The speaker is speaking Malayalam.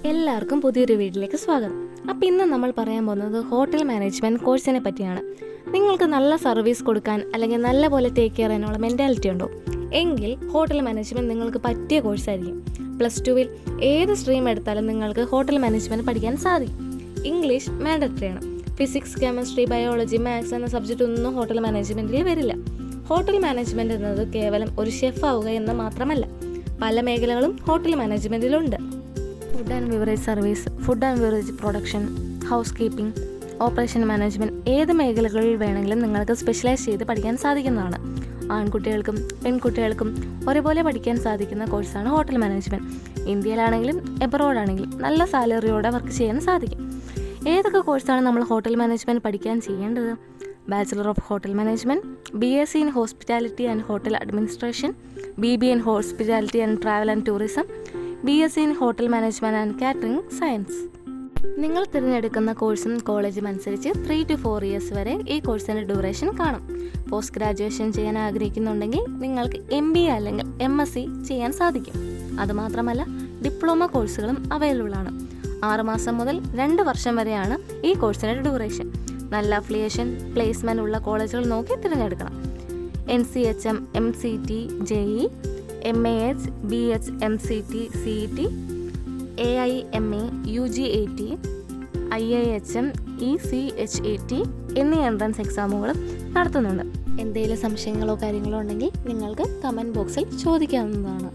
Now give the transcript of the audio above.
എല്ലാവർക്കും പുതിയൊരു വീട്ടിലേക്ക് സ്വാഗതം. അപ്പോൾ ഇന്ന് നമ്മൾ പറയാൻ പോകുന്നത് ഹോട്ടൽ മാനേജ്മെൻറ്റ് കോഴ്സിനെ പറ്റിയാണ്. നിങ്ങൾക്ക് നല്ല സർവീസ് കൊടുക്കാൻ അല്ലെങ്കിൽ നല്ല പോലെ ടേക്ക് കെയർ ചെയ്യാനുള്ള മെൻറ്റാലിറ്റി ഉണ്ടോ എങ്കിൽ ഹോട്ടൽ മാനേജ്മെൻറ്റ് നിങ്ങൾക്ക് പറ്റിയ കോഴ്സായിരിക്കും. +2 ഏത് സ്ട്രീം എടുത്താലും നിങ്ങൾക്ക് ഹോട്ടൽ മാനേജ്മെൻറ്റ് പഠിക്കാൻ സാധിക്കും. ഇംഗ്ലീഷ് മാൻഡറ്ററി ആണ്. ഫിസിക്സ്, കെമിസ്ട്രി, ബയോളജി, മാത്സ് എന്ന സബ്ജക്റ്റ് ഒന്നും ഹോട്ടൽ മാനേജ്മെൻറ്റിൽ വരില്ല. ഹോട്ടൽ മാനേജ്മെൻറ്റ് എന്നത് കേവലം ഒരു ഷെഫ് ആവുക എന്ന് മാത്രമല്ല, പല മേഖലകളും ഹോട്ടൽ മാനേജ്മെൻറ്റിലുണ്ട്. Food and beverage service, food and beverage production, house keeping, operation management, ഏത് മേഖലകളിൽ വേണമെങ്കിലും നിങ്ങൾക്ക് സ്പെഷ്യലൈസ് ചെയ്ത് പഠിക്കാൻ സാധിക്കുന്നതാണ്. ആൺകുട്ടികൾക്കും പെൺകുട്ടികൾക്കും ഒരേപോലെ പഠിക്കാൻ സാധിക്കുന്ന കോഴ്സാണ് ഹോട്ടൽ മാനേജ്മെൻറ്റ്. ഇന്ത്യയിലാണെങ്കിലും എബ്രോഡാണെങ്കിലും നല്ല സാലറിയോടെ വർക്ക് ചെയ്യാൻ സാധിക്കും. ഏതൊക്കെ കോഴ്സാണ് നമ്മൾ ഹോട്ടൽ മാനേജ്മെൻറ്റ് പഠിക്കാൻ ചെയ്യേണ്ടത്? Bachelor of hotel management, BSc in hospitality and hotel administration, BBA in hospitality and travel and tourism, BSc in hotel management and catering science. നിങ്ങൾ തിരഞ്ഞെടുക്കുന്ന കോഴ്സും കോളേജും അനുസരിച്ച് 3 to 4 years വരെ ഈ കോഴ്സിൻ്റെ ഡ്യൂറേഷൻ കാണും. പോസ്റ്റ് ഗ്രാജുവേഷൻ ചെയ്യാൻ ആഗ്രഹിക്കുന്നുണ്ടെങ്കിൽ നിങ്ങൾക്ക് MBA അല്ലെങ്കിൽ MSc ചെയ്യാൻ സാധിക്കും. അതുമാത്രമല്ല, ഡിപ്ലോമ കോഴ്സുകളും അവൈലബിൾ ആണ്. 6 മാസം മുതൽ 2 വർഷം വരെയാണ് ഈ കോഴ്സിൻ്റെ ഡ്യൂറേഷൻ. നല്ല അഫിലിയേഷൻ, പ്ലേസ്മെൻ്റ് ഉള്ള കോളേജുകൾ നോക്കി തിരഞ്ഞെടുക്കണം. NCHM, MCT, JE, MAH, BH, MCT, CET, AIMA, UGAT, IIHM, ECHAT എന്നീ എൻട്രൻസ് എക്സാമുകളും നടത്തുന്നുണ്ട്. എന്തെങ്കിലും സംശയങ്ങളോ കാര്യങ്ങളോ ഉണ്ടെങ്കിൽ നിങ്ങൾക്ക് കമൻറ്റ് ബോക്സിൽ ചോദിക്കാവുന്നതാണ്.